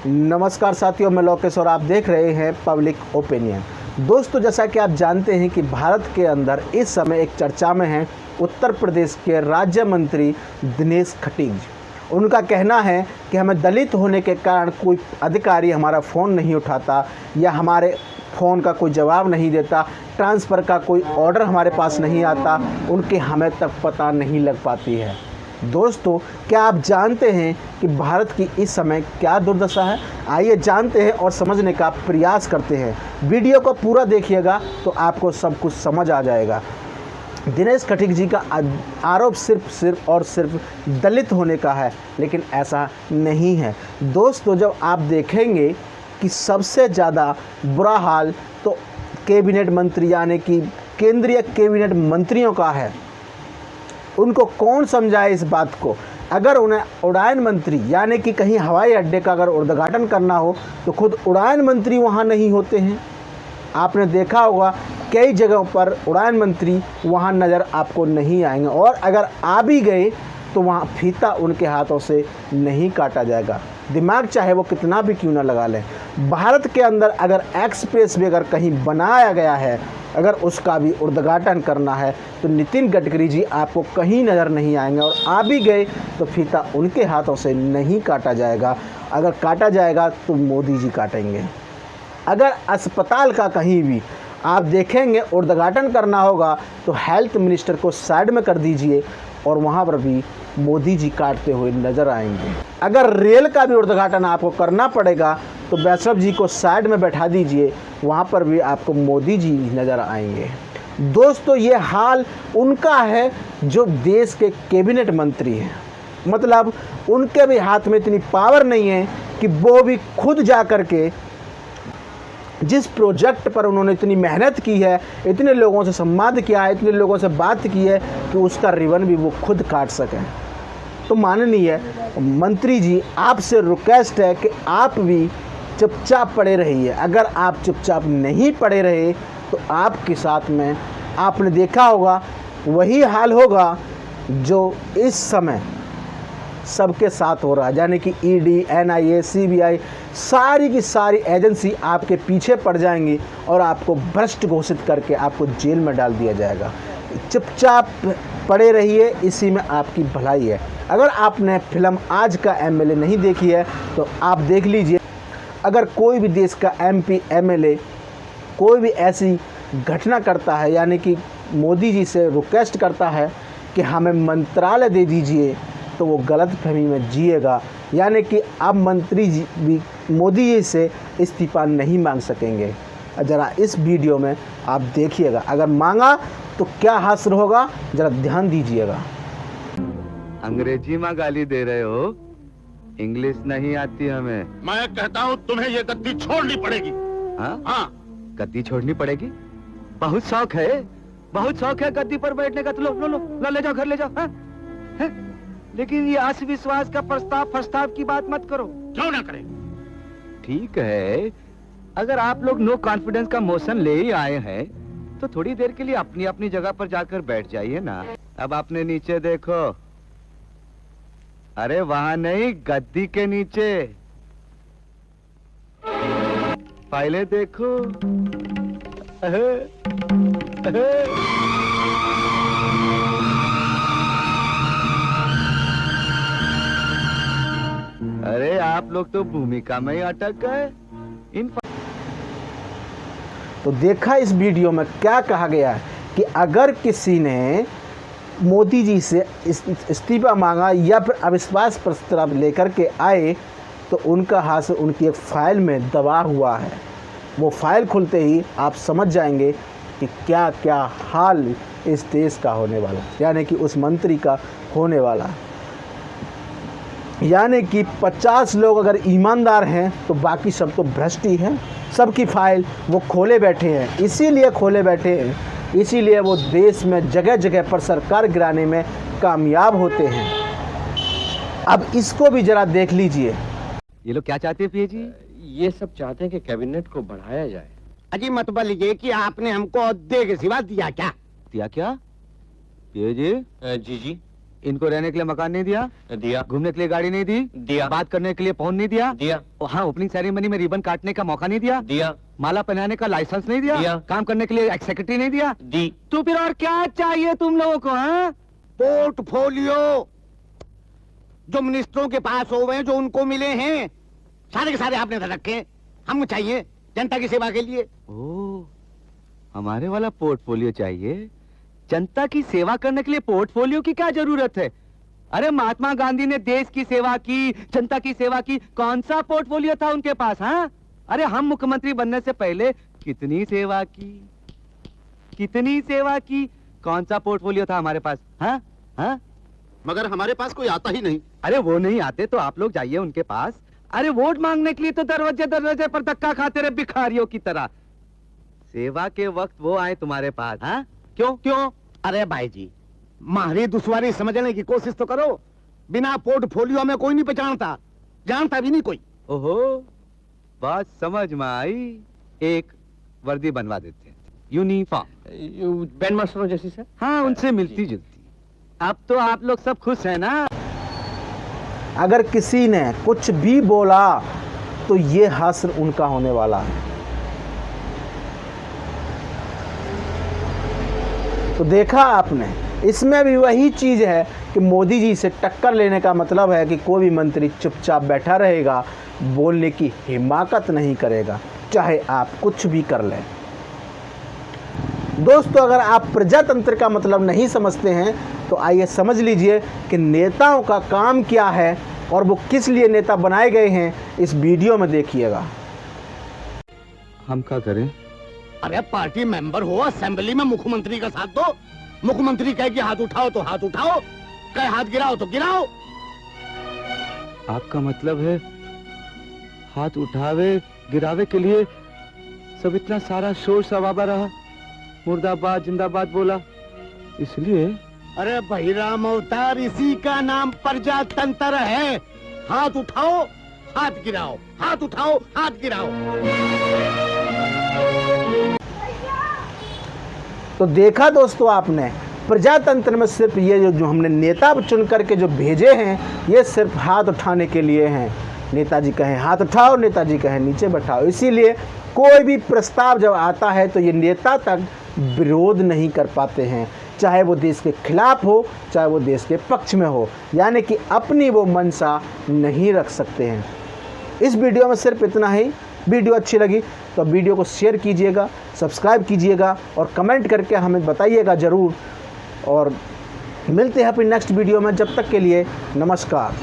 नमस्कार साथियों, मैं लोकेश और आप देख रहे हैं पब्लिक ओपिनियन। दोस्तों, जैसा कि आप जानते हैं कि भारत के अंदर इस समय एक चर्चा में है उत्तर प्रदेश के राज्य मंत्री दिनेश खटीक जी। उनका कहना है कि हमें दलित होने के कारण कोई अधिकारी हमारा फ़ोन नहीं उठाता या हमारे फ़ोन का कोई जवाब नहीं देता, ट्रांसफ़र का कोई ऑर्डर हमारे पास नहीं आता, उनके हमें तक पता नहीं लग पाती है। दोस्तों, क्या आप जानते हैं कि भारत की इस समय क्या दुर्दशा है? आइए जानते हैं और समझने का प्रयास करते हैं। वीडियो को पूरा देखिएगा तो आपको सब कुछ समझ आ जाएगा। दिनेश खटीक जी का आरोप सिर्फ दलित होने का है, लेकिन ऐसा नहीं है। दोस्तों, जब आप देखेंगे कि सबसे ज़्यादा बुरा हाल तो कैबिनेट मंत्री यानी कि केंद्रीय कैबिनेट मंत्रियों का है। उनको कौन समझाए इस बात को? अगर उन्हें उड़ान मंत्री यानी कि कहीं हवाई अड्डे का अगर उद्घाटन करना हो तो खुद उड़ान मंत्री वहाँ नहीं होते हैं। आपने देखा होगा कई जगहों पर उड़ान मंत्री वहाँ नज़र आपको नहीं आएंगे, और अगर आ भी गए तो वहाँ फीता उनके हाथों से नहीं काटा जाएगा, दिमाग चाहे वो कितना भी क्यों ना लगा लें। भारत के अंदर अगर एक्सप्रेस वे अगर कहीं बनाया गया है, अगर उसका भी उद्घाटन करना है तो नितिन गडकरी जी आपको कहीं नज़र नहीं आएंगे, और आ भी गए तो फीता उनके हाथों से नहीं काटा जाएगा। अगर काटा जाएगा तो मोदी जी काटेंगे। अगर अस्पताल का कहीं भी आप देखेंगे उद्घाटन करना होगा तो हेल्थ मिनिस्टर को साइड में कर दीजिए और वहाँ पर भी मोदी जी काटते हुए नज़र आएंगे। अगर रेल का भी उद्घाटन आपको करना पड़ेगा तो वैष्णव जी को साइड में बैठा दीजिए, वहाँ पर भी आपको मोदी जी नज़र आएंगे। दोस्तों, ये हाल उनका है जो देश के कैबिनेट मंत्री हैं। मतलब उनके भी हाथ में इतनी पावर नहीं है कि वो भी खुद जा कर के जिस प्रोजेक्ट पर उन्होंने इतनी मेहनत की है, इतने लोगों से संवाद किया है, इतने लोगों से बात की है कि उसका रिबन भी वो खुद काट सकें। तो माननीय मंत्री जी, आपसे रिक्वेस्ट है कि आप भी चुपचाप पड़े रहिए। अगर आप चुपचाप नहीं पड़े रहे तो आपके साथ में आपने देखा होगा वही हाल होगा जो इस समय सबके साथ हो रहा है, यानी कि ईडी, एनआईए, सीबीआई, सारी की सारी एजेंसी आपके पीछे पड़ जाएंगी और आपको भ्रष्ट घोषित करके आपको जेल में डाल दिया जाएगा। चुपचाप पड़े रहिए, इसी में आपकी भलाई है। अगर आपने फिल्म आज का एमएलए नहीं देखी है तो आप देख लीजिए। अगर कोई भी देश का एमपी, एमएलए कोई भी ऐसी घटना करता है, यानी कि मोदी जी से रिक्वेस्ट करता है कि हमें मंत्रालय दे दीजिए, तो वो गलतफहमी में जिएगा, यानी कि अब मंत्री जी भी मोदी जी से इस्तीफा नहीं मांग सकेंगे। ज़रा इस वीडियो में आप देखिएगा, अगर मांगा तो क्या हासिल होगा, ज़रा ध्यान दीजिएगा। अंग्रेजी में गाली दे रहे हो, इंग्लिश नहीं आती हमें। मैं कहता हूँ तुम्हें ये गद्दी छोड़नी पड़ेगी। हाँ हाँ, गद्दी छोड़नी पड़ेगी। बहुत शौक है, बहुत शौक है गद्दी पर बैठने का। तो लो ले जाओ, घर ले जाओ। हाँ? है? लेकिन ये आत्मविश्वास का प्रस्ताव की बात मत करो। क्यों ना करें? ठीक है, अगर आप लोग नो कॉन्फिडेंस का मोशन ले ही आए हैं तो थोड़ी देर के लिए अपनी अपनी जगह पर जाकर बैठ जाइए ना। अब आपने नीचे देखो, अरे वहां नहीं, गद्दी के नीचे फाइलें देखो। अरे आप लोग तो भूमिका में ही अटक गए। तो देखा इस वीडियो में क्या कहा गया है कि अगर किसी ने मोदी जी से इस्तीफा मांगा या फिर अविश्वास प्रस्ताव लेकर के आए तो उनका हाथ उनकी एक फाइल में दबा हुआ है। वो फाइल खुलते ही आप समझ जाएंगे कि क्या क्या हाल इस देश का होने वाला, यानी कि उस मंत्री का होने वाला। यानी कि 50 लोग अगर ईमानदार हैं तो बाकी सब तो भ्रष्ट ही हैं। सबकी फाइल वो खोले बैठे हैं, इसीलिए खोले बैठे हैं, इसीलिए वो देश में जगह जगह पर सरकार गिराने में कामयाब होते हैं। अब इसको भी जरा देख लीजिए। ये लोग क्या चाहते हैं पिए जी? ये सब चाहते हैं कि कैबिनेट को बढ़ाया जाए। अजी मतलब ये कि आपने हमको औहदे के सिवा दिया क्या? दिया क्या पिए जी? जी जी, इनको रहने के लिए मकान नहीं दिया, दिया घूमने के लिए गाड़ी नहीं दी, दिया बात करने के लिए फोन नहीं दिया, दिया और हाँ ओपनिंग सेरेमनी में रिबन काटने का मौका नहीं दिया, दिया माला पहनाने का लाइसेंस नहीं दिया, दिया। काम करने के लिए एक सेक्रेटरी नहीं दिया। दी। तो फिर और क्या चाहिए तुम लोगों को? हाँ पोर्टफोलियो जो मिनिस्टरों के पास हो गए, जो उनको मिले हैं, सारे के सारे आपने रखे। हम चाहिए जनता की सेवा के लिए। ओ, हमारे वाला पोर्टफोलियो चाहिए। जनता की सेवा करने के लिए पोर्टफोलियो की क्या जरूरत है? अरे महात्मा गांधी ने देश की सेवा की, जनता की सेवा की, कौन सा पोर्टफोलियो था उनके पास? हाँ, अरे हम मुख्यमंत्री बनने से पहले कितनी सेवा की, कितनी सेवा की, कौन सा पोर्टफोलियो था हमारे पास? हाँ हाँ, मगर हमारे पास कोई आता ही नहीं। अरे वो नहीं आते तो आप लोग जाइए उनके पास। अरे वोट मांगने के लिए तो दरवाजे दरवाजे पर धक्का खाते रहे भिखारियों की तरह। सेवा के वक्त वो आए तुम्हारे पास। हाँ, क्यों क्यों? अरे भाई जी, मारी दुश्वारी समझने की कोशिश तो करो। बिना पोर्टफोलियो में कोई नहीं पहचानता, जानता भी नहीं कोई। ओहो, बात समझ में आई। एक वर्दी बनवा देते हैं, यूनिफॉर्म। बैंड मास्टरों जैसी सर। हाँ, उनसे मिलती जुलती। अब तो आप लोग सब खुश हैं ना? अगर किसी ने कुछ भी बोला तो ये हश्र उनका होने वाला है। तो देखा आपने, इसमें भी वही चीज़ है कि मोदी जी से टक्कर लेने का मतलब है कि कोई भी मंत्री चुपचाप बैठा रहेगा, बोलने की हिम्मत नहीं करेगा, चाहे आप कुछ भी कर लें। दोस्तों, अगर आप प्रजातंत्र का मतलब नहीं समझते हैं तो आइए समझ लीजिए कि नेताओं का काम क्या है और वो किस लिए नेता बनाए गए हैं। इस वीडियो में देखिएगा। हम क्या करें? अरे पार्टी मेंबर हो, असेंबली में मुख्यमंत्री का साथ दो। मुख्यमंत्री कहे कि हाथ उठाओ तो हाथ उठाओ, कहे हाथ गिराओ तो गिराओ। आपका मतलब है हाथ उठावे गिरावे के लिए सब इतना सारा शोर शराबा रहा, मुर्दाबाद जिंदाबाद बोला, इसलिए? अरे बहिराम अवतार, इसी का नाम प्रजातंत्र है। हाथ उठाओ हाथ गिराओ, हाथ उठाओ हाथ गिराओ। तो देखा दोस्तों आपने, प्रजातंत्र में सिर्फ ये जो हमने नेता चुन करके जो भेजे हैं, ये सिर्फ हाथ उठाने के लिए हैं। नेताजी कहें हाथ उठाओ, नेताजी कहें नीचे बैठाओ। इसीलिए कोई भी प्रस्ताव जब आता है तो ये नेता तक विरोध नहीं कर पाते हैं, चाहे वो देश के खिलाफ हो, चाहे वो देश के पक्ष में हो, यानी कि अपनी वो मंशा नहीं रख सकते हैं। इस वीडियो में सिर्फ इतना ही। वीडियो अच्छी लगी तो वीडियो को शेयर कीजिएगा, सब्सक्राइब कीजिएगा और कमेंट करके हमें बताइएगा ज़रूर। और मिलते हैं अपनी नेक्स्ट वीडियो में। जब तक के लिए नमस्कार।